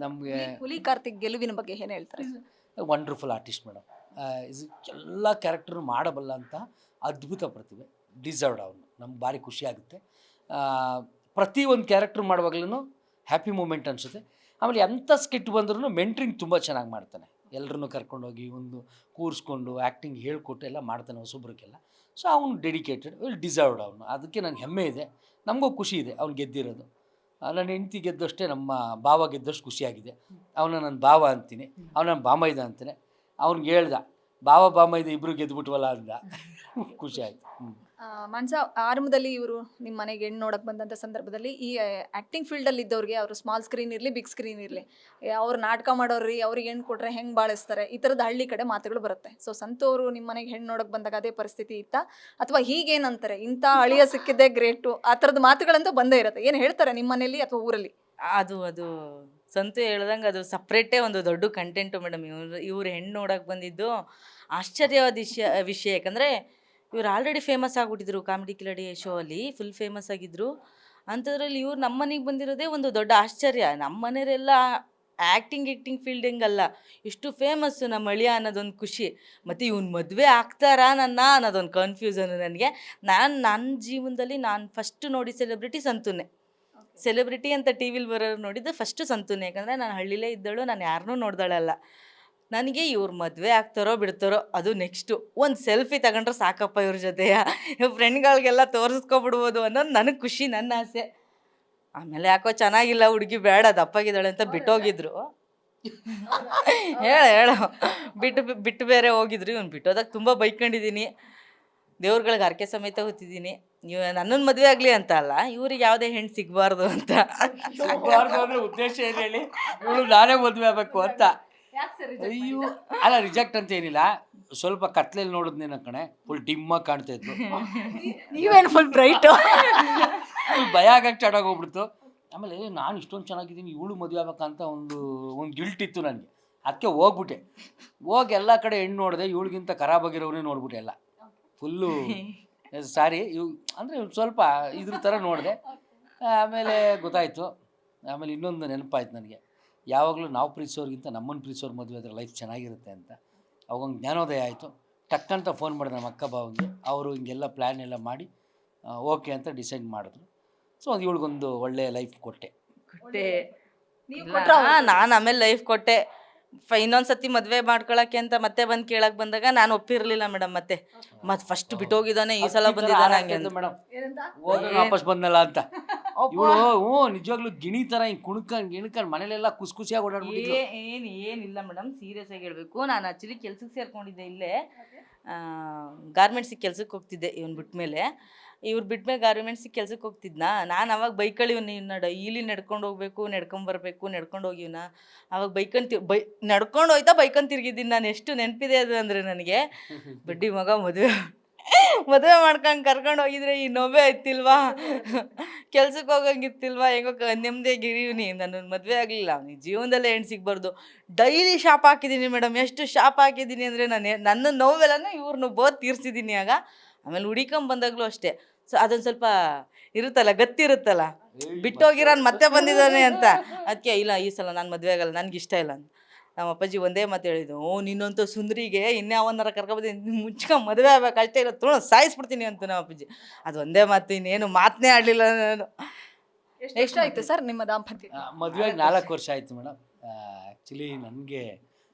ನಮಗೆ ಹುಲಿ ಕಾರ್ತಿಕ್ ಗೆಲುವಿನ ಬಗ್ಗೆ ಏನು ಹೇಳ್ತಾರೆ? Wonderful artist madam. ಇಸ್ ಎಲ್ಲ ಕ್ಯಾರೆಕ್ಟರ್ ಮಾಡಬಲ್ಲ ಅಂತ ಅದ್ಭುತ ಪ್ರತಿಭೆ. ಡಿಸರ್ವ್ಡ್ ಅವನು. ನಮ್ಗೆ ಭಾರಿ ಖುಷಿ ಆಗುತ್ತೆ. ಪ್ರತಿ ಒಂದು ಕ್ಯಾರೆಕ್ಟರ್ ಮಾಡುವಾಗ್ಲೂ ಹ್ಯಾಪಿ ಮೂಮೆಂಟ್ ಅನಿಸುತ್ತೆ. ಆಮೇಲೆ ಎಂಥ ಸ್ಕಿಟ್ ಬಂದ್ರೂ ಮೆಂಟ್ರಿಂಗ್ ತುಂಬ ಚೆನ್ನಾಗಿ ಮಾಡ್ತಾನೆ. ಎಲ್ಲರನ್ನೂ ಕರ್ಕೊಂಡೋಗಿ ಒಂದು ಕೂರಿಸ್ಕೊಂಡು ಆ್ಯಕ್ಟಿಂಗ್ ಹೇಳ್ಕೊಟ್ಟು ಎಲ್ಲ ಮಾಡ್ತಾನೆ ಹೊಸೊಬ್ರಿಗೆಲ್ಲ. ಸೊ ಅವನು ಡೆಡಿಕೇಟೆಡ್, ಡಿಸರ್ವ್ಡ್ ಅವನು. ಅದಕ್ಕೆ ನನಗೆ ಹೆಮ್ಮೆ ಇದೆ, ನಮಗೂ ಖುಷಿ ಇದೆ ಅವ್ನು ಗೆದ್ದಿರೋದು. ನನ್ನ ಹೆಂಡತಿ ಗೆದ್ದಷ್ಟೇ ನಮ್ಮ ಭಾವ ಗೆದ್ದಷ್ಟು ಖುಷಿಯಾಗಿದೆ. ಅವನ ನನ್ನ ಭಾವ ಅಂತೀನಿ, ಅವನ ನನ್ನ ಬಾಮೈದ ಅಂತಾನೆ. ಅವ್ನಿಗೆ ಹೇಳ್ದ ಭಾವ ಬಾಮೈದ ಇಬ್ಬರು ಗೆದ್ದುಬಿಟ್ವಲ್ಲ ಅಂದ. ಖುಷಿ ಆಯಿತು. ಮಂಜ, ಆರಂಭದಲ್ಲಿ ಇವರು ನಿಮ್ಮ ಮನೆಗೆ ಹೆಣ್ಣು ನೋಡಕ್ಕೆ ಬಂದಂಥ ಸಂದರ್ಭದಲ್ಲಿ ಈ ಆ್ಯಕ್ಟಿಂಗ್ ಫೀಲ್ಡಲ್ಲಿ ಇದ್ದವ್ರಿಗೆ ಅವರು ಸ್ಮಾಲ್ ಸ್ಕ್ರೀನ್ ಇರಲಿ ಬಿಗ್ ಸ್ಕ್ರೀನ್ ಇರಲಿ, ಅವ್ರು ನಾಟಕ ಮಾಡೋರಿ ಅವ್ರಿಗೆ ಹೆಣ್ಣು ಕೊಟ್ಟರೆ ಹೆಂಗೆ ಬಾಳಿಸ್ತಾರೆ, ಈ ಥರದ ಹಳ್ಳಿ ಕಡೆ ಮಾತುಗಳು ಬರುತ್ತೆ. ಸೊ ಸಂತು ಅವರು ನಿಮ್ಮ ಮನೆಗೆ ಹೆಣ್ಣು ನೋಡಕ್ಕೆ ಬಂದಾಗ ಅದೇ ಪರಿಸ್ಥಿತಿ ಇತ್ತಾ, ಅಥವಾ ಹೀಗೇನಂತಾರೆ ಇಂಥ ಅಳಿಯ ಸಿಕ್ಕಿದ್ದೇ ಗ್ರೇಟು, ಆ ಥರದ ಮಾತುಗಳಂತೂ ಬಂದೇ ಇರುತ್ತೆ? ಏನು ಹೇಳ್ತಾರೆ ನಿಮ್ಮ ಮನೇಲಿ ಅಥವಾ ಊರಲ್ಲಿ? ಅದು ಸಂತು ಹೇಳ್ದಂಗೆ ಅದು ಸಪ್ರೇಟೇ ಒಂದು ದೊಡ್ಡ ಕಂಟೆಂಟು ಮೇಡಮ್. ಇವ್ರು ಹೆಣ್ಣು ನೋಡೋಕೆ ಬಂದಿದ್ದು ಆಶ್ಚರ್ಯವಾದ ವಿಷಯ. ಯಾಕಂದರೆ ಇವ್ರು already famous ಆಗಿಬಿಟ್ಟಿದ್ರು comedy Kiladi show ಅಲ್ಲಿ, ಫುಲ್ ಫೇಮಸ್ ಆಗಿದ್ದರು. ಅಂಥದ್ರಲ್ಲಿ ಇವ್ರು ನಮ್ಮ ಮನೆಗೆ ಬಂದಿರೋದೇ ಒಂದು ದೊಡ್ಡ ಆಶ್ಚರ್ಯ. ನಮ್ಮ ಮನೆಯವರೆಲ್ಲ ಆ್ಯಕ್ಟಿಂಗ್ ಫೀಲ್ಡಿಂಗಲ್ಲ, ಇಷ್ಟು ಫೇಮಸ್ಸು ನಮ್ಮ ಅಳಿಯ ಅನ್ನೋದೊಂದು ಖುಷಿ. ಮತ್ತು ಇವ್ನು ಮದುವೆ ಆಗ್ತಾರಾ ಅನ್ನೋದೊಂದು ಕನ್ಫ್ಯೂಸನ್ ನನಗೆ. ನನ್ನ ಜೀವನದಲ್ಲಿ ನಾನು ಫಸ್ಟ್ ನೋಡಿ ಸೆಲೆಬ್ರಿಟಿ ಸಂತೂನೇ. ಸೆಲೆಬ್ರಿಟಿ ಅಂತ ಟಿ ವಿಲಿ ಬರೋರು ನೋಡಿದ್ದು ಫಸ್ಟು ಸಂತೂನೇ. ಯಾಕಂದರೆ ನಾನು ಹಳ್ಳಿಲೇ ಇದ್ದಳು, ನಾನು ಯಾರನ್ನೂ ನೋಡ್ದಳಲ್ಲ. ನನಗೆ ಇವ್ರು ಮದುವೆ ಆಗ್ತಾರೋ ಬಿಡ್ತಾರೋ ಅದು ನೆಕ್ಸ್ಟು. ಒಂದು ಸೆಲ್ಫಿ ತಗೊಂಡ್ರೆ ಸಾಕಪ್ಪ ಇವ್ರ ಜೊತೆಯ, ಫ್ರೆಂಡ್ಗಳಿಗೆಲ್ಲ ತೋರಿಸ್ಕೊಬಿಡ್ಬೋದು ಅನ್ನೋದು ನನಗೆ ಖುಷಿ, ನನ್ನ ಆಸೆ. ಆಮೇಲೆ ಯಾಕೋ ಚೆನ್ನಾಗಿಲ್ಲ ಹುಡುಗಿ, ಬೇಡ ದಪ್ಪಾಗಿದ್ದಾಳೆ ಅಂತ ಬಿಟ್ಟೋಗಿದ್ರು. ಹೇಳು ಬಿಟ್ಟು ಬೇರೆ ಹೋಗಿದ್ರು. ಇವ್ನು ಬಿಟ್ಟೋದಾಗ ತುಂಬ ಬೈಕೊಂಡಿದ್ದೀನಿ, ದೇವ್ರುಗಳಿಗೆ ಹರಕೆ ಸಮೇತ ಹೊತ್ತಿದ್ದೀನಿ. ನನ್ನನ್ನು ಮದುವೆ ಆಗಲಿ ಅಂತ ಅಲ್ಲ, ಇವ್ರಿಗೆ ಯಾವುದೇ ಹೆಣ್ಣು ಸಿಗಬಾರ್ದು ಅಂತ. ಸಿಗಬಾರ್ದು ಅಂದರೆ ಉದ್ದೇಶ ಏನು ಹೇಳಿ? ಇವಳು ನಾನೇ ಮದುವೆ ಆಗಬೇಕು ಅಂತ. ಅಯ್ಯೋ ಅಲ್ಲ, ರಿಜೆಕ್ಟ್ ಅಂತ ಏನಿಲ್ಲ, ಸ್ವಲ್ಪ ಕತ್ಲೆಯಲ್ಲಿ ನೋಡಿದ್ನೇನ ಕಣೆ, ಫುಲ್ ಡಿಮ್ಮಾಗಿ ಕಾಣ್ತಾ ಇದ್ರು. ನೀವೇನು ಫುಲ್ ಬ್ರೈಟು? ಭಯ ಆಗಕ್ಕೆ ಸ್ಟಾರ್ಟ್ ಆಗೋಗ್ಬಿಡ್ತು. ಆಮೇಲೆ ನಾನು ಇಷ್ಟೊಂದು ಚೆನ್ನಾಗಿದ್ದೀನಿ, ಇವಳು ಮದುವೆ ಆಗ್ಬೇಕಂತ ಒಂದು ಗಿಲ್ಟ್ ಇತ್ತು ನನಗೆ. ಅದಕ್ಕೆ ಹೋಗ್ಬಿಟ್ಟೆ. ಹೋಗಿ ಎಲ್ಲ ಕಡೆ ಹೆಣ್ಣು ನೋಡಿದೆ, ಇವಳಿಗಿಂತ ಖರಾಬಾಗಿರೋವನ್ನೇ ನೋಡ್ಬಿಟ್ಟೆ ಎಲ್ಲ. ಫುಲ್ಲು ಸಾರಿ ಅಂದರೆ ಸ್ವಲ್ಪ ಇದ್ರ ಥರ ನೋಡಿದೆ. ಆಮೇಲೆ ಗೊತ್ತಾಯಿತು. ಆಮೇಲೆ ಇನ್ನೊಂದು ನೆನಪಾಯ್ತು ನನಗೆ, ಯಾವಾಗಲೂ ನಾವು ಪ್ರೀತಿಸೋರ್ಗಿಂತ ನಮ್ಮನ್ನು ಪ್ರೀತಿಸೋರು ಮದುವೆ ಆದರೆ ಲೈಫ್ ಚೆನ್ನಾಗಿರುತ್ತೆ ಅಂತ. ಅವಾಗೊಂದು ಜ್ಞಾನೋದಯ ಆಯಿತು. ಟಕ್ಕಂತ ಫೋನ್ ಮಾಡಿದೆ ನಮ್ಮ ಅಕ್ಕ ಬಾವಿಗೆ. ಅವರು ಹಿಂಗೆಲ್ಲ ಪ್ಲ್ಯಾನ್ ಎಲ್ಲ ಮಾಡಿ ಓಕೆ ಅಂತ ಡಿಸೈಡ್ ಮಾಡಿದ್ರು. ಸೊ ಅದು ಇವಳಿಗೊಂದು ಒಳ್ಳೆಯ ಲೈಫ್ ಕೊಟ್ಟೆ. ನಾನು ಆಮೇಲೆ ಲೈಫ್ ಕೊಟ್ಟೆ. ಇನ್ನೊಂದು ಸತಿ ಮದುವೆ ಮಾಡ್ಕೊಳಕ್ಕೆ ಅಂತ ಮತ್ತೆ ಬಂದು ಕೇಳಕ್ಕೆ ಬಂದಾಗ ನಾನು ಒಪ್ಪಿರಲಿಲ್ಲ ಮೇಡಮ್. ಮತ್ತೆ ಫಸ್ಟ್ ಬಿಟ್ಟೋಗಿದ್ದಾನೆ, ಈ ಸಲ ಬಂದಿದ್ದಾನೆ ಹಂಗೆ ಮೇಡಮ್. ವಾಪಸ್ ಬಂದಲ್ಲ ಅಂತ ಇವಳು ನಿಜವಾಗ್ಲೂ ಗಿಣಿ ಥರ ಹಿಂಗೆ ಕುಣ್ಕೊಂಡು ಮನೇಲೆಲ್ಲ ಖುಷಿಯಾಗಿ ಓಡಾಡ್ಬಿಟ್ಟಿದ್ಲು. ಏನಿಲ್ಲ ಮೇಡಮ್, ಸೀರಿಯಸ್ ಆಗಿ ಹೇಳ್ಬೇಕು. ನಾನು ಆ್ಯಕ್ಚುಲಿ ಕೆಲ್ಸಕ್ಕೆ ಸೇರ್ಕೊಂಡಿದ್ದೆ ಇಲ್ಲೇ, ಗಾರ್ಮೆಂಟ್ಸಿಗೆ ಕೆಲ್ಸಕ್ಕೆ ಹೋಗ್ತಿದ್ದೆ. ಇವ್ನು ಬಿಟ್ಮೇಲೆ ಗಾರ್ಮೆಂಟ್ಸಿಗೆ ಕೆಲ್ಸಕ್ಕೆ ಹೋಗ್ತಿದ್ನಾ. ನಾನು ಅವಾಗ ಬೈಕಳಿವ್ನ ಡೈಲಿ ನಡ್ಕೊಂಡು ಹೋಗ್ಬೇಕು, ನಡ್ಕೊಂಡು ಹೋಗಿವ್ನ. ಅವಾಗ ನಡ್ಕೊಂಡು ಹೋಯ್ತಾ ಬೈಕಂತ ತಿರ್ಗಿದ್ದೀನಿ ನಾನು. ಎಷ್ಟು ನೆನಪಿದೆ ಅದು ಅಂದರೆ ನನಗೆ. ಬಡ್ಡಿ ಮಗ ಮದುವೆ ಮಾಡ್ಕೊಂಡು ಕರ್ಕೊಂಡು ಹೋಗಿದ್ರೆ ಈ ನೋವೇ ಐತಿಲ್ವಾ, ಕೆಲ್ಸಕ್ಕೆ ಹೋಗಂಗಿತ್ತಿಲ್ವಾ, ಹೆಂಗೋ ನೆಮ್ಮದಿಯಾಗಿರೀವ್ನಿ. ನನ್ನ ಮದುವೆ ಆಗಲಿಲ್ಲ, ಅವ್ನಿಗೆ ಜೀವನದಲ್ಲೇ ಹೆಣ್ಣು ಸಿಗಬಾರ್ದು. ಡೈಲಿ ಶಾಪ್ ಹಾಕಿದ್ದೀನಿ ಮೇಡಮ್. ಎಷ್ಟು ಶಾಪ್ ಹಾಕಿದ್ದೀನಿ ಅಂದರೆ ನನ್ನ ನೋವೆಲ್ಲ ಇವ್ರನ್ನ ಬೋತ್ ತೀರಿಸಿದ್ದೀನಿ ಆಗ. ಆಮೇಲೆ ಹುಡಿಕೊಂಬಂದಾಗಲೂ ಅಷ್ಟೇ. ಸೊ ಅದೊಂದು ಸ್ವಲ್ಪ ಇರುತ್ತಲ್ಲ, ಗತ್ತಿರುತ್ತಲ್ಲ, ಬಿಟ್ಟೋಗಿರೋನು ಮತ್ತೆ ಬಂದಿದ್ದಾನೆ ಅಂತ. ಅದಕ್ಕೆ ಇಲ್ಲ, ಈ ಸಲ ನಾನು ಮದುವೆ ಆಗಲ್ಲ, ನನಗಿಷ್ಟ ಇಲ್ಲ ಅಂತ. ನಮ್ಮ ಅಪ್ಪಾಜಿ ಒಂದೇ ಮಾತು ಹೇಳಿದ್ದು, ನಿನ್ನಂಥ ಸುಂದರಿಗೆ ಇನ್ಯಾವನ್ನಾರ ಕರ್ಕೊಬಂದು ಮುಚ್ಕೊಂಡು ಮದುವೆ ಆಗ್ಬೇಕು ಅಷ್ಟೇ, ಇಲ್ಲ ತುಳು ಸಾಯಿಸ್ಬಿಡ್ತೀನಿ ಅಂತ ನಮ್ಮ ಅಪ್ಪಾಜಿ. ಅದು ಒಂದೇ ಮಾತು, ಇನ್ನೇನು ಮಾತನ್ನೇ ಆಡಲಿಲ್ಲ ನಾನು. ಎಷ್ಟಾಯಿತು ಸರ್ ನಿಮ್ಮ ದಾಂಪತ್ಯ? ಮದುವೆ 4 ವರ್ಷ ಆಯಿತು ಮೇಡಮ್. ಆ್ಯಕ್ಚುಲಿ ನನಗೆ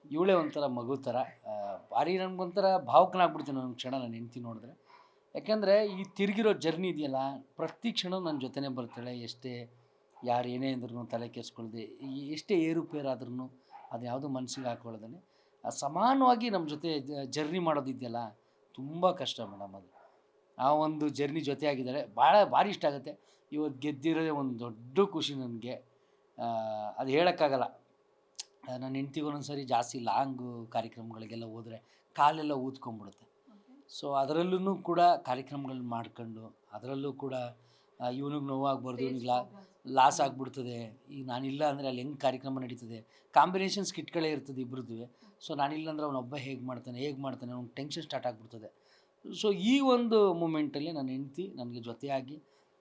ಇವಳೇ ಒಂಥರ ಮಗು ಥರ. ಭಾರಿ ನನಗೊಂಥರ ಭಾವುಕನಾಗ್ಬಿಡ್ತೀನಿ ಒಂದು ಕ್ಷಣ ನನ್ನ ಹೆಂಡ್ತಿ ನೋಡಿದ್ರೆ. ಯಾಕೆಂದರೆ ಈ ತಿರುಗಿರೋ ಜರ್ನಿ ಇದೆಯಲ್ಲ, ಪ್ರತಿ ಕ್ಷಣ ನನ್ನ ಜೊತೆನೇ ಬರ್ತಾಳೆ. ಎಷ್ಟೇ ಯಾರು ಏನೇ ಅಂದ್ರೂ ತಲೆ ಕೆಡಿಸ್ಕೊಳ್ದೆ, ಎಷ್ಟೇ ಏರುಪೇರಾದ್ರೂ ಅದು ಯಾವುದೂ ಮನಸ್ಸಿಗೆ ಹಾಕ್ಕೊಳ್ದೇ ಸಮಾನವಾಗಿ ನಮ್ಮ ಜೊತೆ ಜರ್ನಿ ಮಾಡೋದಿದೆಯಲ್ಲ, ತುಂಬ ಕಷ್ಟ ಮೇಡಮ್ ಅದು. ಆ ಒಂದು ಜರ್ನಿ ಜೊತೆ ಆಗಿದ್ದಾಳೆ, ಭಾರಿ ಇಷ್ಟ ಆಗುತ್ತೆ. ಇವತ್ತು ಗೆದ್ದಿರೋದೇ ಒಂದು ದೊಡ್ಡ ಖುಷಿ ನನಗೆ. ಅದು ಹೇಳೋಕ್ಕಾಗಲ್ಲ. ನನ್ನ ಹೆಂಡ್ತಿಗೆ ಒಂದೊಂದ್ಸರಿ ಜಾಸ್ತಿ ಲಾಂಗು ಕಾರ್ಯಕ್ರಮಗಳಿಗೆಲ್ಲ ಹೋದರೆ ಕಾಲೆಲ್ಲ ಊದ್ಕೊಂಡ್ಬಿಡುತ್ತೆ. ಸೊ ಅದರಲ್ಲೂ ಕೂಡ ಕಾರ್ಯಕ್ರಮಗಳನ್ನ ಮಾಡ್ಕೊಂಡು, ಅದರಲ್ಲೂ ಕೂಡ ಇವನಿಗೆ ನೋವಾಗಬಾರ್ದು, ಇವನಿಗೆ ಲಾಸ್ ಆಗಿಬಿಡ್ತದೆ. ಈಗ ನಾನಿಲ್ಲ ಅಂದರೆ ಅಲ್ಲಿ ಹೆಂಗೆ ಕಾರ್ಯಕ್ರಮ ನಡೀತದೆ, ಕಾಂಬಿನೇಷನ್ ಸ್ಕಿಟ್ಗಳೇ ಇರ್ತದೆ ಇಬ್ಬರದ್ದು. ಸೊ ನಾನಿಲ್ಲ ಅಂದರೆ ಅವನೊಬ್ಬ ಹೇಗೆ ಮಾಡ್ತಾನೆ ಅವ್ನಿಗೆ ಟೆನ್ಷನ್ ಸ್ಟಾರ್ಟ್ ಆಗಿಬಿಡ್ತದೆ. ಸೊ ಈ ಒಂದು ಮೂಮೆಂಟಲ್ಲಿ ನನ್ನ ಹೆಂಡ್ತಿ ನನಗೆ ಜೊತೆಯಾಗಿ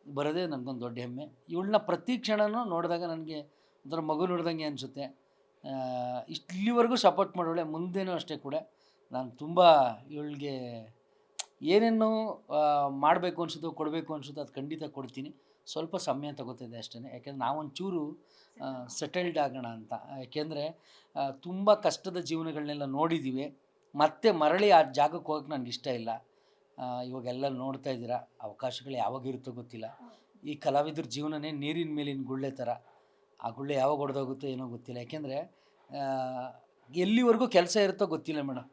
ಬರೋದೇ ನನಗೊಂದು ದೊಡ್ಡ ಹೆಮ್ಮೆ. ಇವಳನ್ನ ಪ್ರತಿ ಕ್ಷಣನೂ ನೋಡಿದಾಗ ನನಗೆ ಒಂಥರ ಮಗು ನೋಡ್ದಂಗೆ ಅನಿಸುತ್ತೆ. ಇಲ್ಲಿವರೆಗೂ ಸಪೋರ್ಟ್ ಮಾಡೋಳೆ, ಮುಂದೇನೂ ಅಷ್ಟೇ ಕೂಡ. ನಾನು ತುಂಬ ಇವಳಿಗೆ ಏನೇನು ಮಾಡಬೇಕು ಅನಿಸುತ್ತೋ, ಕೊಡಬೇಕು ಅನಿಸುತ್ತೋ ಅದು ಖಂಡಿತ ಕೊಡ್ತೀನಿ. ಸ್ವಲ್ಪ ಸಮಯ ತಗೋತಿದೆ ಅಷ್ಟೇ. ಯಾಕೆಂದರೆ ನಾವೊಂಚೂರು ಸೆಟಲ್ಡ್ ಆಗೋಣ ಅಂತ. ಯಾಕೆಂದರೆ ತುಂಬ ಕಷ್ಟದ ಜೀವನಗಳನ್ನೆಲ್ಲ ನೋಡಿದ್ದೀವಿ. ಮತ್ತೆ ಮರಳಿ ಆ ಜಾಗಕ್ಕೆ ಹೋಗಕ್ಕೆ ನನಗೆ ಇಷ್ಟ ಇಲ್ಲ. ಇವಾಗೆಲ್ಲ ನೋಡ್ತಾ ಇದ್ದೀರಾ, ಅವಕಾಶಗಳು ಯಾವಾಗಿರುತ್ತೋ ಗೊತ್ತಿಲ್ಲ. ಈ ಕಲಾವಿದ್ರ ಜೀವನನೇ ನೀರಿನ ಮೇಲಿನ ಗುಳ್ಳೆ ಥರ. ಆ ಗುಳ್ಳೆ ಯಾವಾಗ ಹೊಡೆದೋಗುತ್ತೋ ಏನೋ ಗೊತ್ತಿಲ್ಲ. ಯಾಕೆಂದರೆ ಎಲ್ಲಿವರೆಗೂ ಕೆಲಸ ಇರುತ್ತೋ ಗೊತ್ತಿಲ್ಲ ಮೇಡಮ್,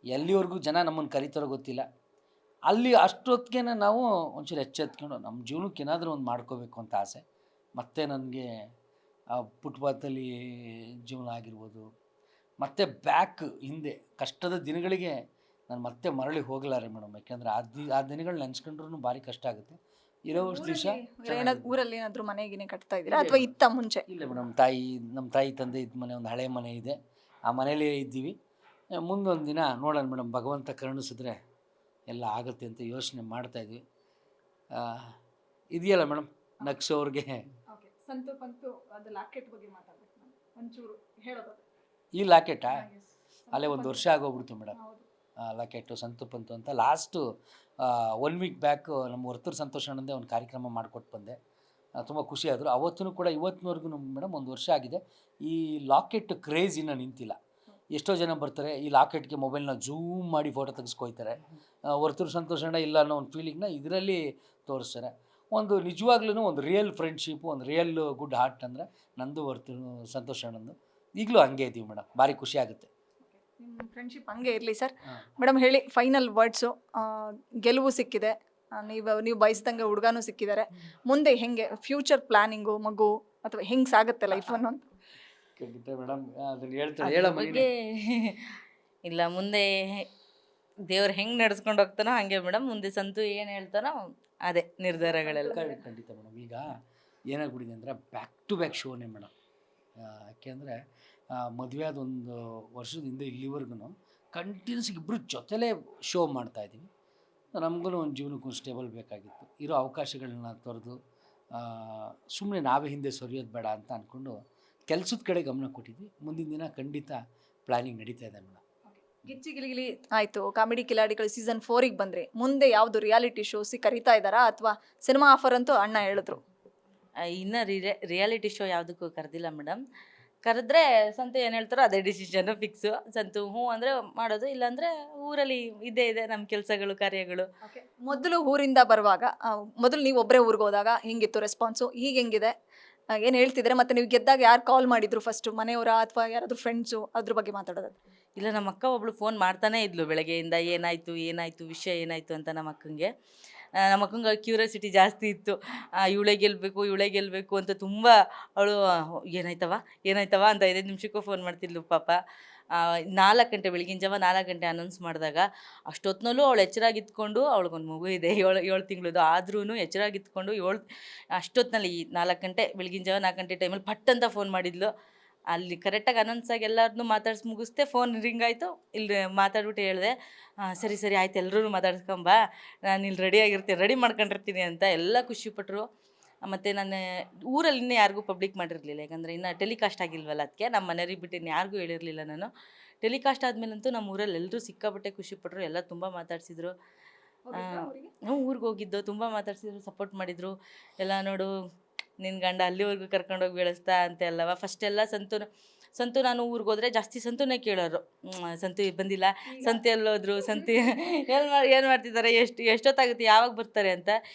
ಎಲ್ಲಿವರೆಗೂ ಜನ ನಮ್ಮನ್ನು ಕರೀತಾರೋ ಗೊತ್ತಿಲ್ಲ. ಅಲ್ಲಿ ಅಷ್ಟೊತ್ತಿಗೆ ನಾವು ಒಂಚೂರು ಎಚ್ಚೆತ್ಕೊಂಡು ನಮ್ಮ ಜೀವನಕ್ಕೆ ಏನಾದರೂ ಒಂದು ಮಾಡ್ಕೋಬೇಕು ಅಂತ ಆಸೆ. ಮತ್ತು ನನಗೆ ಫುಟ್ಪಾತಲ್ಲಿ ಜೀವನ ಆಗಿರ್ಬೋದು, ಮತ್ತು ಬ್ಯಾಕ್ ಹಿಂದೆ ಕಷ್ಟದ ದಿನಗಳಿಗೆ ನಾನು ಮತ್ತೆ ಮರಳಿ ಹೋಗಲಾರೆ ಮೇಡಮ್. ಯಾಕೆಂದರೆ ಆ ದಿನಗಳು ನೆನೆಸ್ಕೊಂಡ್ರೂ ಭಾರಿ ಕಷ್ಟ ಆಗುತ್ತೆ. ಇರೋವಷ್ಟು ದಿವಸ ಊರಲ್ಲಿ ಏನಾದರೂ ಮನೆಗಿನೇ ಕಟ್ತಾ ಇದ್ದೀರಾ ಅಥವಾ ಇತ್ತ ಮುಂಚೆ? ಇಲ್ಲ ಮೇಡಮ್, ನಮ್ಮ ತಾಯಿ ತಂದೆ ಇದ್ದ ಮನೆ, ಒಂದು ಹಳೆ ಮನೆ ಇದೆ, ಆ ಮನೇಲೇ ಇದ್ದೀವಿ. ಮುಂದೊಂದು ದಿನ ನೋಡೋಣ ಮೇಡಮ್, ಭಗವಂತ ಕರುಣಿಸಿದ್ರೆ ಎಲ್ಲ ಆಗುತ್ತೆ ಅಂತ ಯೋಚನೆ ಮಾಡ್ತಾಯಿದ್ವಿ. ಇದೆಯಲ್ಲ ಮೇಡಮ್ ನಕ್ಸೋರ್ಗೆ ಅದು ಲಾಕೆಟ್ ಬಗ್ಗೆ ಮಾತಾಡಬೇಕು ಒಂಚೂರು ಹೇಳೋದು. ಈ ಲಾಕೆಟಾ ಅಲ್ಲೇ 1 ವರ್ಷ ಆಗೋಗ್ಬಿಡ್ತು ಮೇಡಮ್. ಲಾಕೆಟು ಸಂತು ಪಂತು ಅಂತ ಲಾಸ್ಟು 1 ವೀಕ್ ಬ್ಯಾಕ್ ನಮ್ಮ ವರ್ತೂರು ಸಂತೋಷ್ ಅಣ್ಣಂದೇ ಒಂದು ಕಾರ್ಯಕ್ರಮ ಮಾಡಿಕೊಟ್ಟು ಬಂದೆ. ತುಂಬ ಖುಷಿಯಾದರು. ಅವತ್ತೂ ಕೂಡ ಇವತ್ತಿನವರೆಗೂ ಮೇಡಮ್ 1 ವರ್ಷ ಆಗಿದೆ. ಈ ಲಾಕೆಟ್ ಕ್ರೇಜ್ ಇನ್ನೂ ನಿಂತಿಲ್ಲ. ಎಷ್ಟೋ ಜನ ಬರ್ತಾರೆ, ಈ ಲಾಕೆಟ್ಗೆ ಮೊಬೈಲ್ನ ಜೂಮ್ ಮಾಡಿ ಫೋಟೋ ತೆಗೆಸ್ಕೊಯ್ತಾರೆ. ವರ್ತೂರು ಸಂತೋಷ್ ಅಣ್ಣ ಇಲ್ಲ ಅನ್ನೋ ಒಂದು ಫೀಲಿಂಗ್ನ ಇದರಲ್ಲಿ ತೋರಿಸ್ತಾರೆ. ಒಂದು ನಿಜವಾಗ್ಲೂ ಒಂದು ರಿಯಲ್ ಫ್ರೆಂಡ್ಶಿಪ್ಪು, ಒಂದು ರಿಯಲ್ ಗುಡ್ ಹಾರ್ಟ್ ಅಂದರೆ ನಂದು ವರ್ತೂರು ಸಂತೋಷ್ ಅಣ್ಣಂದು. ಈಗಲೂ ಹಂಗೆ ಇದ್ದೀವಿ ಮೇಡಮ್, ಭಾರಿ ಖುಷಿ ಆಗುತ್ತೆ. ನಿಮ್ಮ ಫ್ರೆಂಡ್ಶಿಪ್ ಹಂಗೆ ಇರಲಿ ಸರ್. ಮೇಡಮ್ ಹೇಳಿ, ಫೈನಲ್ ವರ್ಡ್ಸು. ಗೆಲುವು ಸಿಕ್ಕಿದೆ, ನೀವು ಬಯಸ್ದಂಗೆ ಹುಡುಗನೂ ಸಿಕ್ಕಿದ್ದಾರೆ. ಮುಂದೆ ಹೆಂಗೆ ಫ್ಯೂಚರ್ ಪ್ಲಾನಿಂಗು, ಮಗು ಅಥವಾ ಹೆಂಗೆ ಸಾಗುತ್ತೆ ಲೈಫ್ ಅನ್ನೋದು? ಖಂಡಿತ ಮೇಡಮ್, ಅದನ್ನು ಹೇಳ್ತಾರೆ ಬಗ್ಗೆ ಇಲ್ಲ, ಮುಂದೆ ದೇವ್ರು ಹೆಂಗೆ ನಡೆಸ್ಕೊಂಡು ಹೋಗ್ತಾನೋ ಹಾಗೆ ಮೇಡಮ್. ಮುಂದೆ ಸಂತು ಏನು ಹೇಳ್ತಾನೋ ಅದೇ ನಿರ್ಧಾರಗಳೆಲ್ಲ. ಖಂಡಿತ ಮೇಡಮ್. ಈಗ ಏನಾಗ್ಬಿಟ್ಟಿದೆ ಅಂದರೆ ಬ್ಯಾಕ್ ಟು ಬ್ಯಾಕ್ ಶೋನೇ ಮೇಡಮ್. ಯಾಕೆಂದರೆ ಮದುವೆ ಆದ 1 ವರ್ಷದ ಹಿಂದೆ ಇಲ್ಲಿವರೆಗೂ ಕಂಟಿನ್ಯೂಸ್ ಇಬ್ಬರು ಜೊತೆಲೇ ಶೋ ಮಾಡ್ತಾಯಿದ್ದೀವಿ. ನಮಗೂ ಒಂದು ಜೀವನಕ್ಕೆ ಒಂದು ಸ್ಟೇಬಲ್ ಬೇಕಾಗಿತ್ತು. ಇರೋ ಅವಕಾಶಗಳನ್ನ ತೊರೆದು ಸುಮ್ಮನೆ ನಾವೇ ಹಿಂದೆ ಸರಿಯೋದು ಬೇಡ ಅಂತ ಅಂದ್ಕೊಂಡು ಕೆಲಸದ ಕಡೆ ಗಮನ ಕೊಟ್ಟಿದ್ವಿ. ಮುಂದಿನ ದಿನ ಖಂಡಿತ ಪ್ಲ್ಯಾನಿಂಗ್ ನಡೀತಾ ಇದೆ ಮೇಡಮ್. ಗಿಚ್ಚಿ ಗಿಲಿಗಿಲಿ ಆಯಿತು, ಕಾಮಿಡಿ ಕಿಲಾಡಿಗಳು ಸೀಸನ್ 4ಗೆ ಬಂದರೆ ಮುಂದೆ ಯಾವುದು ರಿಯಾಲಿಟಿ ಶೋಸಿ ಕರಿತಾ ಇದ್ದಾರಾ ಅಥವಾ ಸಿನಿಮಾ ಆಫರ್ ಅಂತೂ ಅಣ್ಣ ಹೇಳಿದ್ರು? ಇನ್ನು ರಿಯಾಲಿಟಿ ಶೋ ಯಾವುದಕ್ಕೂ ಕರೆದಿಲ್ಲ ಮೇಡಮ್. ಕರೆದ್ರೆ ಸಂತು ಏನು ಹೇಳ್ತಾರೋ ಅದೇ ಡಿಸಿಷನ್ನು ಫಿಕ್ಸು. ಸಂತು ಹ್ಞೂ ಅಂದರೆ ಮಾಡೋದು, ಇಲ್ಲಾಂದರೆ ಊರಲ್ಲಿ ಇದೇ ಇದೆ ನಮ್ಮ ಕೆಲಸಗಳು, ಕಾರ್ಯಗಳು. ಮೊದಲು ಊರಿಂದ ಬರುವಾಗ, ಮೊದಲು ನೀವು ಒಬ್ಬರೇ ಊರಿಗೆ ಹೋದಾಗ ಹೆಂಗಿತ್ತು ರೆಸ್ಪಾನ್ಸು? ಈಗ ಹೆಂಗಿದೆ? ಏನು ಹೇಳ್ತಿದ್ರೆ? ಮತ್ತು ನೀವು ಗೆದ್ದಾಗ ಯಾರು ಕಾಲ್ ಮಾಡಿದ್ರು ಫಸ್ಟು, ಮನೆಯವರ ಅಥವಾ ಯಾರಾದರೂ ಫ್ರೆಂಡ್ಸು? ಅದ್ರ ಬಗ್ಗೆ ಮಾತಾಡೋದು. ಇಲ್ಲ, ನಮ್ಮ ಅಕ್ಕ ಒಬ್ಳು ಫೋನ್ ಮಾಡ್ತಾನೇ ಇದ್ಲು ಬೆಳಗ್ಗೆಯಿಂದ, ಏನಾಯಿತು ವಿಷಯ ಏನಾಯಿತು ಅಂತ. ನಮ್ಮ ಅಕ್ಕಂಗೆ ಕ್ಯೂರಿಯಾಸಿಟಿ ಜಾಸ್ತಿ ಇತ್ತು. ಇವಳೇ ಗೆಲ್ಲಬೇಕು ಅಂತ ತುಂಬ ಅವಳು ಏನಾಯ್ತವ ಅಂತ 5 ನಿಮಿಷಕ್ಕೂ ಫೋನ್ ಮಾಡ್ತಿದ್ಲು ಪಾಪ. 4 ಗಂಟೆ, ಬೆಳಗಿನ ಜಾವ 4 ಗಂಟೆ ಅನೌನ್ಸ್ ಮಾಡಿದಾಗ ಅಷ್ಟೊತ್ತಿನಲ್ಲೂ ಅವಳು ಎಚ್ಚರಾಗಿತ್ಕೊಂಡು, ಅವಳಿಗೊಂದು ಮಗು ಇದೆ 7 ತಿಂಗಳದು, ಆದ್ರೂ ಎಚ್ಚರಾಗಿತ್ಕೊಂಡು ಅಷ್ಟೊತ್ತಿನಲ್ಲಿ 4 ಗಂಟೆ, ಬೆಳಗಿನ ಜಾವ 4 ಗಂಟೆ ಟೈಮಲ್ಲಿ ಪಟ್ ಅಂತ ಫೋನ್ ಮಾಡಿದ್ಲು. ಅಲ್ಲಿ ಕರೆಕ್ಟಾಗಿ ಅನೌನ್ಸ್ ಆಗಿ ಎಲ್ಲರನ್ನೂ ಮಾತಾಡ್ಸಿ ಮುಗಿಸ್ದೆ. ಫೋನ್ ರಿಂಗ್ ಆಯಿತು. ಇಲ್ಲಿ ಮಾತಾಡ್ಬಿಟ್ಟು ಹೇಳಿದೆ, ಸರಿ ಆಯ್ತು, ಎಲ್ಲರೂ ಮಾತಾಡ್ಸ್ಕೊಂಬ, ನಾನು ಇಲ್ಲಿ ರೆಡಿ ಮಾಡ್ಕೊಂಡಿರ್ತೀನಿ ಅಂತ. ಎಲ್ಲ ಖುಷಿಪಟ್ಟರು. ಮತ್ತು ನಾನು ಊರಲ್ಲಿ ಇನ್ನೂ ಯಾರಿಗೂ ಪಬ್ಲಿಕ್ ಮಾಡಿರಲಿಲ್ಲ, ಯಾಕಂದರೆ ಇನ್ನೂ ಟೆಲಿಕಾಸ್ಟ್ ಆಗಿಲ್ವಲ್ಲ, ಅದಕ್ಕೆ ನಮ್ಮ ಮನೆಯವ್ರಿಗೆ ಬಿಟ್ಟು ಇನ್ನು ಯಾರಿಗೂ ಹೇಳಿರಲಿಲ್ಲ ನಾನು. ಟೆಲಿಕಾಸ್ಟ್ ಆದಮೇಲಂತೂ ನಮ್ಮ ಊರಲ್ಲಿ ಎಲ್ಲರೂ ಸಿಕ್ಕಾಪಟ್ಟೆ ಖುಷಿಪಟ್ಟರು. ಎಲ್ಲ ತುಂಬ ಮಾತಾಡ್ಸಿದ್ರು. ಊರಿಗೆ ಹೋಗಿದ್ದು ತುಂಬ ಮಾತಾಡ್ಸಿದ್ರು, ಸಪೋರ್ಟ್ ಮಾಡಿದರು. ಎಲ್ಲ ನೋಡು ನಿನ್ನ ಗಂಡ ಅಲ್ಲಿವರೆಗೂ ಕರ್ಕೊಂಡೋಗಿ ಬೆಳೆಸ್ತಾ ಅಂತೆಲ್ಲವ. ಫಸ್ಟೆಲ್ಲ ಸಂತು ನಾನು ಊರಿಗೆ ಹೋದರೆ ಜಾಸ್ತಿ ಸಂತುನೇ ಕೇಳೋರು. ಸಂತು ಬಂದಿಲ್ಲ, ಸಂತು ಎಲ್ಲೋದ್ರು, ಸಂತು ಏನು ಮಾಡ್ತಿದ್ದಾರೆ, ಎಷ್ಟೊತ್ತಾಗುತ್ತೆ, ಯಾವಾಗ ಬರ್ತಾರೆ ಅಂತ.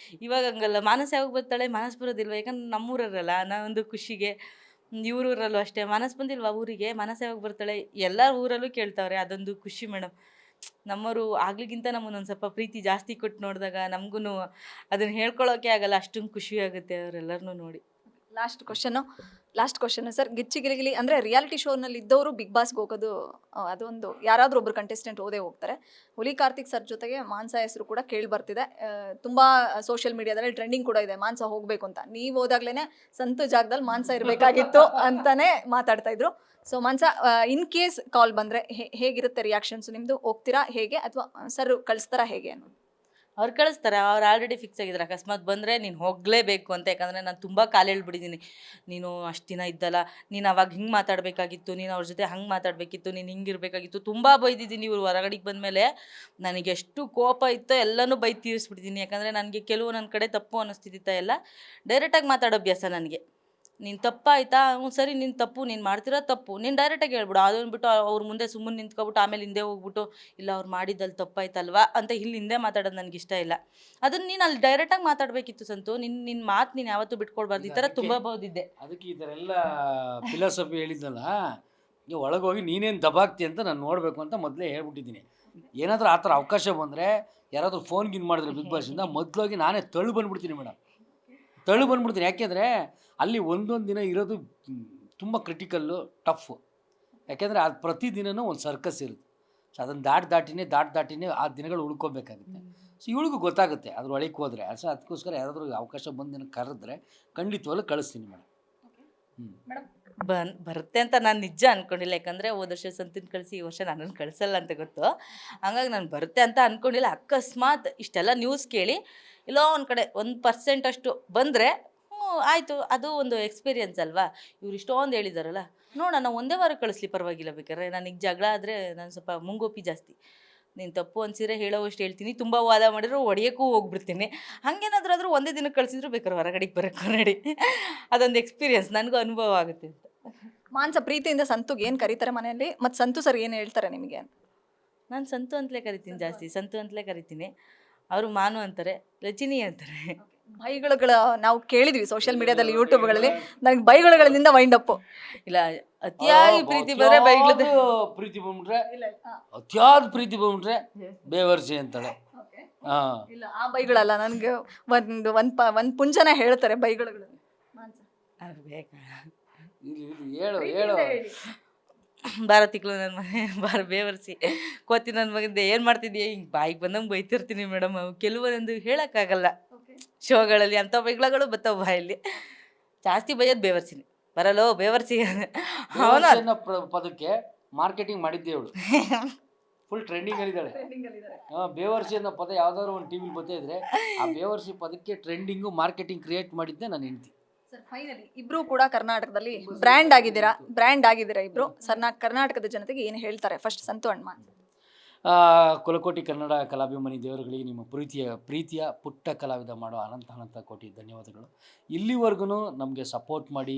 ಇವಾಗ ಹಂಗಲ್ಲ, ಮಾನಸ ಯಾವಾಗ ಬರ್ತಾಳೆ, ಮಾನಸ ಬರೋದಿಲ್ವ, ಯಾಕಂದ್ರೆ ನಮ್ಮೂರಲ್ಲ ನಾವೊಂದು ಖುಷಿಗೆ. ಇವ್ರೂರಲ್ಲೂ ಅಷ್ಟೇ, ಮಾನಸ ಬಂದಿಲ್ವಾ ಊರಿಗೆ, ಮಾನಸ ಯಾವಾಗ ಬರ್ತಾಳೆ, ಎಲ್ಲ ಊರಲ್ಲೂ ಕೇಳ್ತಾವ್ರೆ. ಅದೊಂದು ಖುಷಿ ಮೇಡಮ್. ನಮ್ಮವರು ಆಗ್ಲಿಗಿಂತ ನಮ್ಮನ್ನೊಂದು ಸ್ವಲ್ಪ ಪ್ರೀತಿ ಜಾಸ್ತಿ ಕೊಟ್ಟು ನೋಡಿದಾಗ ನಮಗೂ ಅದನ್ನು ಹೇಳ್ಕೊಳ್ಳೋಕೆ ಆಗಲ್ಲ, ಅಷ್ಟೊಂದು ಖುಷಿ ಆಗುತ್ತೆ ಅವರೆಲ್ಲರನ್ನೂ ನೋಡಿ. Last question sir. Gicchi Giligili ಅಂದರೆ ರಿಯಾಲಿಟಿ ಶೋನಲ್ಲಿ ಇದ್ದವರು ಬಿಗ್ ಬಾಸ್ಗೆ ಹೋಗೋದು, ಅದೊಂದು ಯಾರಾದರೂ ಒಬ್ಬರು ಕಂಟೆಸ್ಟೆಂಟ್ ಹೋಗ್ತಾರೆ. ಹುಲಿ ಕಾರ್ತಿಕ್ ಸರ್ ಜೊತೆಗೆ ಮಾನ್ಸ ಹೆಸರು ಕೂಡ ಕೇಳಿ ಬರ್ತಿದೆ. ತುಂಬ ಸೋಷಿಯಲ್ ಮೀಡಿಯಾದಲ್ಲಿ ಟ್ರೆಂಡಿಂಗ್ ಕೂಡ ಇದೆ ಮಾನ್ಸ ಹೋಗಬೇಕು ಅಂತ. ನೀವು ಹೋದಾಗ್ಲೇ ಸಂತು ಜಾಗದಲ್ಲಿ ಮಾನ್ಸ ಇರಬೇಕಾಗಿತ್ತು ಅಂತಲೇ ಮಾತಾಡ್ತಾ ಇದ್ರು. ಸೊ ಮಾನ್ಸ, ಇನ್ ಕೇಸ್ ಕಾಲ್ ಬಂದರೆ ಹೇಗಿರುತ್ತೆ ರಿಯಾಕ್ಷನ್ಸು ನಿಮ್ಮದು? ಹೋಗ್ತೀರಾ ಹೇಗೆ, ಅಥವಾ ಸರ್ ಕಳಿಸ್ತಾರಾ ಹೇಗೆ ಅನ್ನೋದು? ಅವ್ರು ಕಳಿಸ್ತಾರೆ. ಅವ್ರು ಆಲ್ರೆಡಿ ಫಿಕ್ಸ್ ಆಗಿದ್ದಾರೆ, ಅಕಸ್ಮಾತ್ ಬಂದರೆ ನೀನು ಹೋಗಲೇಬೇಕು ಅಂತ. ಯಾಕಂದರೆ ನಾನು ತುಂಬ ಕಾಲು ಹೇಳ್ಬಿಟ್ಟಿದ್ದೀನಿ, ನೀನು ಅಷ್ಟು ದಿನ ಇದ್ದಲ್ಲ, ನೀನು ಅವಾಗ ಹಿಂಗೆ ಮಾತಾಡಬೇಕಾಗಿತ್ತು, ನೀನು ಅವ್ರ ಜೊತೆ ಹಂಗೆ ಮಾತಾಡಬೇಕಿತ್ತು, ನೀನು ಹಿಂಗಿರಬೇಕಾಗಿತ್ತು, ತುಂಬ ಬೈದಿದ್ದೀನಿ. ಇವ್ರು ಹೊರಗಡೆಗೆ ಬಂದಮೇಲೆ ನನಗೆ ಎಷ್ಟು ಕೋಪ ಇತ್ತೋ ಎಲ್ಲನೂ ಬೈದು ತೀರಿಸ್ಬಿಟ್ಟಿದ್ದೀನಿ. ಯಾಕಂದರೆ ನನಗೆ ಕೆಲವು ನನ್ನ ಕಡೆ ತಪ್ಪು ಅನ್ನಿಸ್ತಿದ್ದಿತ್ತ ಎಲ್ಲ ಡೈರೆಕ್ಟಾಗಿ ಮಾತಾಡೋ ಅಭ್ಯಾಸ ನನಗೆ. ನೀನು ತಪ್ಪಾಯ್ತಾ, ಹ್ಞೂ ಸರಿ, ನೀನು ತಪ್ಪು, ನೀನು ಮಾಡ್ತಿರೋ ತಪ್ಪು, ನೀನು ಡೈರೆಕ್ಟಾಗಿ ಹೇಳ್ಬಿಡು. ಅದನ್ನು ಬಿಟ್ಟು ಅವ್ರ ಮುಂದೆ ಸುಮ್ಮನೆ ನಿಂತ್ಕೊಬಿಟ್ಟು ಆಮೇಲೆ ಹಿಂದೆ ಹೋಗ್ಬಿಟ್ಟು ಇಲ್ಲ ಅವ್ರು ಮಾಡಿದ್ದಲ್ಲಿ ತಪ್ಪಾಯ್ತಲ್ವಾ ಅಂತ ಇಲ್ಲಿ ಹಿಂದೆ ಮಾತಾಡೋದು ನನಗೆ ಇಷ್ಟ ಇಲ್ಲ. ಅದನ್ನು ನೀನು ಅಲ್ಲಿ ಡೈರೆಕ್ಟಾಗಿ ಮಾತಾಡಬೇಕಿತ್ತು ಸಂತು. ನಿನ್ನ ಮಾತು ನೀನು ಯಾವತ್ತೂ ಬಿಟ್ಕೊಡ್ಬಾರ್ದು. ಈ ಥರ ತುಂಬ ಬಹುದಿದ್ದೆ. ಅದಕ್ಕೆ ಈ ಥರ ಎಲ್ಲ ಫಿಲಾಸಫಿ ಹೇಳಿದ್ನಲ್ಲ, ನೀವು ಒಳಗೋಗಿ ನೀನೇನು ದಬಾಕ್ತಿ ಅಂತ ನಾನು ನೋಡಬೇಕು ಅಂತ ಮೊದಲೇ ಹೇಳ್ಬಿಟ್ಟಿದ್ದೀನಿ. ಏನಾದರೂ ಆ ಥರ ಅವಕಾಶ ಬಂದರೆ, ಯಾರಾದರೂ ಫೋನ್ಗಿನ್ ಮಾಡಿದ್ರೆ ಬಿಗ್ ಬಾಸಿಂದ ಮೊದಲೋಗಿ ನಾನೇ ತಳ್ಳು ಬಂದುಬಿಡ್ತೀನಿ ಮೇಡಮ್, ತಳ್ಳು ಬಂದುಬಿಡ್ತೀನಿ. ಯಾಕೆಂದರೆ ಅಲ್ಲಿ ಒಂದೊಂದು ದಿನ ಇರೋದು ತುಂಬ ಕ್ರಿಟಿಕಲ್ಲು, ಟಫು. ಯಾಕೆಂದರೆ ಅದು ಪ್ರತಿದಿನವೂ ಒಂದು ಸರ್ಕಸ್ ಇರುತ್ತೆ. ಸೊ ಅದನ್ನು ದಾಟಿನೇ ಆ ದಿನಗಳು ಉಳ್ಕೋಬೇಕಾಗುತ್ತೆ. ಸೊ ಇವಳಿಗೂ ಗೊತ್ತಾಗುತ್ತೆ ಅದ್ರ ಒಳಗೆ ಹೋದರೆ. ಸೊ ಅದಕ್ಕೋಸ್ಕರ ಯಾರಾದರೂ ಅವಕಾಶ ಬಂದು ಕರೆದ್ರೆ ಖಂಡಿತವಾಗ್ಲೂ ಕಳಿಸ್ತೀನಿ ಮೇಡಮ್. ಬರುತ್ತೆ ಅಂತ ನಾನು ನಿಜ ಅಂದ್ಕೊಂಡಿಲ್ಲ. ಯಾಕಂದರೆ ಹೋದ ವರ್ಷ ಸಂತಿನ ಕಳಿಸಿ ಈ ವರ್ಷ ನನ್ನನ್ನು ಕಳಿಸಲ್ಲ ಅಂತ ಗೊತ್ತು. ಹಂಗಾಗಿ ನಾನು ಬರುತ್ತೆ ಅಂತ ಅಂದ್ಕೊಂಡಿಲ್ಲ. ಅಕಸ್ಮಾತ್ ಇಷ್ಟೆಲ್ಲ ನ್ಯೂಸ್ ಕೇಳಿ ಎಲ್ಲೋ ಒಂದು ಕಡೆ 1% ಅಷ್ಟು ಬಂದರೆ ಆಯಿತು, ಅದು ಒಂದು ಎಕ್ಸ್ಪೀರಿಯನ್ಸ್ ಅಲ್ವಾ. ಇವ್ರು ಇಷ್ಟೊಂದು ಹೇಳಿದಾರಲ್ಲ, ನೋಡೋಣ ಒಂದೇ ವಾರ ಕಳಿಸ್ಲಿ ಪರವಾಗಿಲ್ಲ. ಬೇಕಾದ್ರೆ ನನಗೆ ಜಗಳ ಆದರೆ ನಾನು ಸ್ವಲ್ಪ ಮುಂಗೋಪಿ ಜಾಸ್ತಿ. ನೀನು ತಪ್ಪು ಅನ್ಸಿದ್ರೆ ಹೇಳೋವಷ್ಟು ಹೇಳ್ತೀನಿ, ತುಂಬ ವಾದ ಮಾಡಿದ್ರು ಹೊಡೆಯೋಕ್ಕೂ ಹೋಗ್ಬಿಡ್ತೀನಿ. ಹಾಗೇನಾದ್ರೂ ಆದರೂ ಒಂದೇ ದಿನಕ್ಕೆ ಕಳಿಸಿದ್ರು ಬೇಕಾದ್ರೆ ಹೊರಗಡೆಗೆ ಬರೋಕ್ಕೂ ನಡಿ. ಅದೊಂದು ಎಕ್ಸ್ಪೀರಿಯನ್ಸ್, ನನಗೂ ಅನುಭವ ಆಗುತ್ತೆ ಅಂತ. ಮಾನ್ಸ ಪ್ರೀತಿಯಿಂದ ಸಂತುಗೆ ಏನು ಕರೀತಾರೆ ಮನೆಯಲ್ಲಿ, ಮತ್ತು ಸಂತು ಸರ್ ಏನು ಹೇಳ್ತಾರೆ ನಿಮಗೆ ಅಂತ? ನಾನು ಸಂತು ಅಂತಲೇ ಕರಿತೀನಿ, ಜಾಸ್ತಿ ಸಂತು ಅಂತಲೇ ಕರಿತೀನಿ. ಅವರು ಮಾನು ಅಂತಾರೆ, ರಚಿನಿ ಅಂತಾರೆ. ಬೈಗಳುಗಳ ನಾವು ಕೇಳಿದ್ವಿ ಸೋಷಿಯಲ್ ಮೀಡಿಯಾದಲ್ಲಿ, ಯೂಟ್ಯೂಬ್ಗಳಲ್ಲಿ. ನನಗೆ ಬೈಗಳುಗಳಿಂದ ವೈಂಡ್ ಅಪ್ ಇಲ್ಲ, ಅತಿಯಾಗಿ ಪ್ರೀತಿ ಬಂದರೆ ಬೈಗಳದ ಪ್ರೀತಿ ಬಂದ್ಬಿಟ್ರೆ, ಅತಿಯಾದ ಪ್ರೀತಿ ಬಂದ್ಬಿಟ್ರೆ ಬೇವರ್ಸಿ ಅಂತಾಳೆ. ಇಲ್ಲ, ಆ ಬೈಗಳಲ್ಲ, ನನಗೆ ಒಂದು ಪುಂಜನ ಹೇಳ್ತಾರೆ ಬೈಗಳುಗಳು. ಬೇಕಾ ಹೇಳು ಭಾರತಿಗಳು ನನ್ನ ಮನೆ ಬೇವರ್ಸಿ ಕೋತಿ ನನ್ನ ಮಗಂದೆ ಏನು ಮಾಡ್ತಿದ್ದೀಯ, ಹಿಂಗೆ ಬಾಯಿಗೆ ಬಂದಂಗೆ ಬೈತಿರ್ತೀನಿ ಮೇಡಮ್. ಅವು ಕೆಲವೊಂದು ಹೇಳೋಕ್ಕಾಗಲ್ಲ, ಶೋಗಳಲ್ಲಿ ಅಂಥ ಬೈಗಳಗಳು ಬರ್ತಾವೆ ಬಾಯಲ್ಲಿ. ಜಾಸ್ತಿ ಬೈಯೋದು ಬೇವರ್ಸಿನಿ, ಬರಲ್ಲೋ ಬೇವರ್ಸಿ ಅವನ ಪದಕ್ಕೆ ಮಾರ್ಕೆಟಿಂಗ್ ಮಾಡಿದ್ದೆ ಅವಳು. Full trending ಅಲ್ಲಿದ್ದಾಳೆ. ಬೇವರ್ಸಿ ಅನ್ನೋ ಪದ ಯಾವ್ದಾದ್ರು ಒಂದು ಟಿವಿಲಿ ಬರ್ತಾ ಇದ್ರೆ ಆ ಬೇವರ್ಸಿ ಪದಕ್ಕೆ ಟ್ರೆಂಡಿಂಗು ಮಾರ್ಕೆಟಿಂಗ್ ಕ್ರಿಯೇಟ್ ಮಾಡಿದ್ದೆ ನಾನು ಹೆಂಡ್ತಿ. ಸರ್ ಫೈನಲಿ ಇಬ್ರು ಕೂಡ ಕರ್ನಾಟಕದಲ್ಲಿ ಬ್ರ್ಯಾಂಡ್ ಆಗಿದ್ದೀರಾ ಇಬ್ರು. ಸರ್ ಕರ್ನಾಟಕದ ಜನತೆಗೆ ಏನು ಹೇಳ್ತಾರೆ? ಫಸ್ಟ್ ಸಂತು ಅಣ್ಣ. ಕುಲಕೋಟಿ ಕನ್ನಡ ಕಲಾಭಿಮಾನಿ ದೇವರುಗಳಿಗೆ ನಿಮ್ಮ ಪ್ರೀತಿಯ ಪುಟ್ಟ ಕಲಾವಿದ ಮಾಡೋ ಅನಂತ ಕೋಟಿ ಧನ್ಯವಾದಗಳು. ಇಲ್ಲಿವರೆಗೂ ನಮಗೆ ಸಪೋರ್ಟ್ ಮಾಡಿ,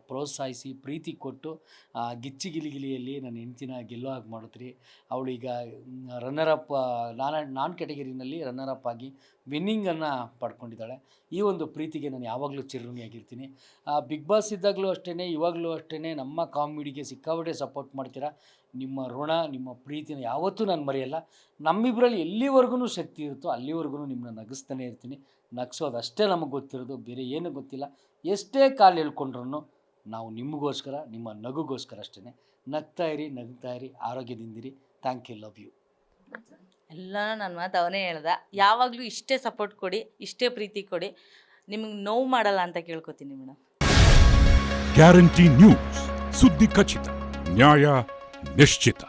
ಪ್ರೋತ್ಸಾಹಿಸಿ, ಪ್ರೀತಿ ಕೊಟ್ಟು ಗಿಲಿಗಿಲಿಯಲ್ಲಿ ನನ್ನ ಹೆಂಡ್ತಿನ ಗೆಲ್ಲೋ ಹಾಗೆ ಮಾಡಿದ್ರಿ. ಅವಳು ಈಗ ರನ್ನರಪ್, ನಾನ್ ಕ್ಯಾಟಗರಿನಲ್ಲಿ ರನ್ನರಪ್ ಆಗಿ ವಿನ್ನಿಂಗನ್ನು ಪಡ್ಕೊಂಡಿದ್ದಾಳೆ. ಈ ಒಂದು ಪ್ರೀತಿಗೆ ನಾನು ಯಾವಾಗಲೂ ಚಿರಋಣಿಯಾಗಿರ್ತೀನಿ. ಬಿಗ್ ಬಾಸ್ ಇದ್ದಾಗಲೂ ಅಷ್ಟೇ, ಇವಾಗಲೂ ಅಷ್ಟೇ ನಮ್ಮ ಕಾಮಿಡಿಗೆ ಸಿಕ್ಕಾಪಟ್ಟೆ ಸಪೋರ್ಟ್ ಮಾಡ್ತೀರಾ. ನಿಮ್ಮ ಋಣ, ನಿಮ್ಮ ಪ್ರೀತಿನ ಯಾವತ್ತೂ ನಾನು ಮರೆಯಲ್ಲ. ನಮ್ಮಿಬ್ಬರಲ್ಲಿ ಎಲ್ಲಿವರೆಗೂ ಶಕ್ತಿ ಇರುತ್ತೋ ಅಲ್ಲಿವರೆಗೂ ನಿಮ್ಮನ್ನ ನಗಿಸ್ತಾನೆ ಇರ್ತೀನಿ. ನಗಿಸೋದಷ್ಟೇ ನಮಗೆ ಗೊತ್ತಿರೋದು, ಬೇರೆ ಏನೂ ಗೊತ್ತಿಲ್ಲ. ಎಷ್ಟೇ ಕಾಲು ಹೇಳ್ಕೊಂಡ್ರೂ ನಾವು ನಿಮಗೋಸ್ಕರ, ನಿಮ್ಮ ನಗುಗೋಸ್ಕರ ಅಷ್ಟೇ. ನಗ್ತಾ ಇರಿ, ಆರೋಗ್ಯದಿಂದಿರಿ. Thank you, love you. ಎಲ್ಲನೂ ನನ್ನ ಮಾತು ಅವನೇ ಹೇಳ್ದ. ಯಾವಾಗಲೂ ಇಷ್ಟೇ ಸಪೋರ್ಟ್ ಕೊಡಿ, ಇಷ್ಟೇ ಪ್ರೀತಿ ಕೊಡಿ, ನಿಮಗೆ ನೋವು ಮಾಡಲ್ಲ ಅಂತ ಕೇಳ್ಕೊತೀನಿ ಮೇಡಮ್. ಗ್ಯಾರಂಟಿ ನ್ಯೂಸ್, ಸುದ್ದಿ ಖಚಿತ, ನ್ಯಾಯ ನಿಶ್ಚಿತ.